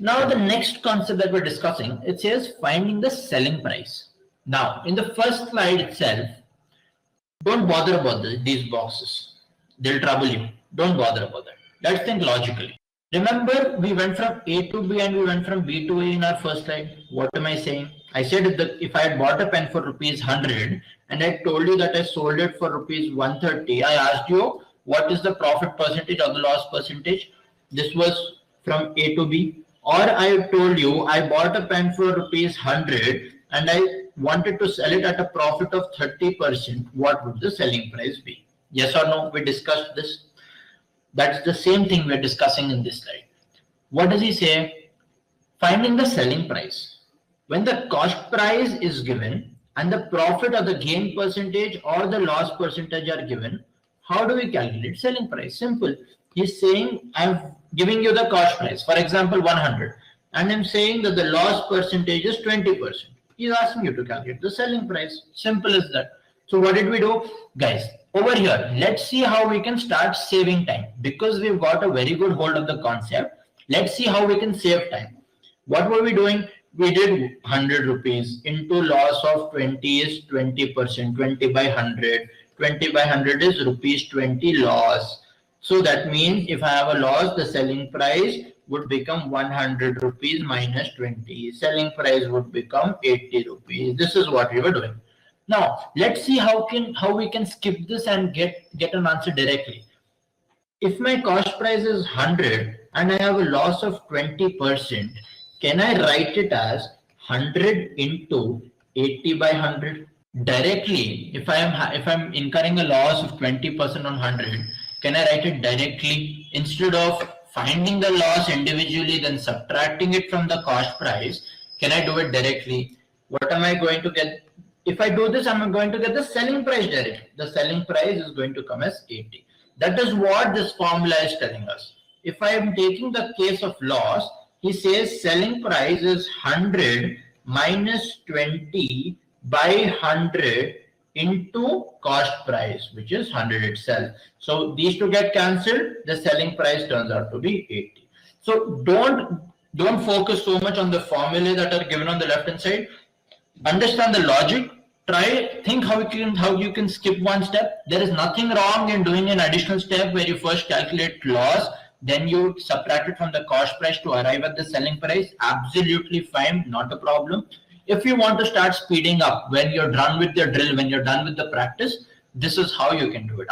Now the next concept that we're discussing, it says finding the selling price. Now in the first slide itself, don't bother about these boxes. They'll trouble you. Don't bother about that. Let's think logically. Remember, we went from A to B and we went from B to A in our first slide. What am I saying? I said if I had bought a pen for ₹100 and I told you that I sold it for ₹130, I asked you what is the profit percentage or the loss percentage. This was from A to B. Or I told you I bought a pen for ₹100 and I wanted to sell it at a profit of 30%. What would the selling price be? Yes or no? We discussed this. That's the same thing we're discussing in this slide. What does he say? Finding the selling price. When the cost price is given and the profit or the gain percentage or the loss percentage are given, how do we calculate selling price? Simple. He's saying I'm giving you the cost price, for example 100, and I'm saying that the loss percentage is 20%. He's asking you to calculate the selling price. Simple as that. So what did we do? Guys, over here, let's see how we can start saving time. Because we've got a very good hold of the concept, let's see how we can save time. What were we doing? We did 100 rupees into loss of 20 is 20%, 20 by 100. 20 by 100 is ₹20 loss. So that means if I have a loss, the selling price would become 100 rupees minus 20. Selling price would become 80 rupees. This is what we were doing. Now let's see how we can skip this and get an answer directly. If my cost price is 100 and I have a loss of 20%, can I write it as 100 into 80 by 100? Directly, if I'm incurring a loss of 20% on 100, can I write it directly instead of finding the loss individually then subtracting it from the cost price? Can I do it directly? What am I going to get? If I do this, I'm going to get the selling price directly. The selling price is going to come as 80. That is what this formula is telling us. If I am taking the case of loss, he says selling price is 100 minus 20 by 100 into cost price, which is 100 itself. So these two get cancelled, the selling price turns out to be 80. So don't focus so much on the formulae that are given on the left hand side. Understand the logic. Think how you can skip one step. There is nothing wrong in doing an additional step where you first calculate loss, then you subtract it from the cost price to arrive at the selling price. Absolutely fine, not a problem. If you want to start speeding up when you're done with the drill, when you're done with the practice, this is how you can do it.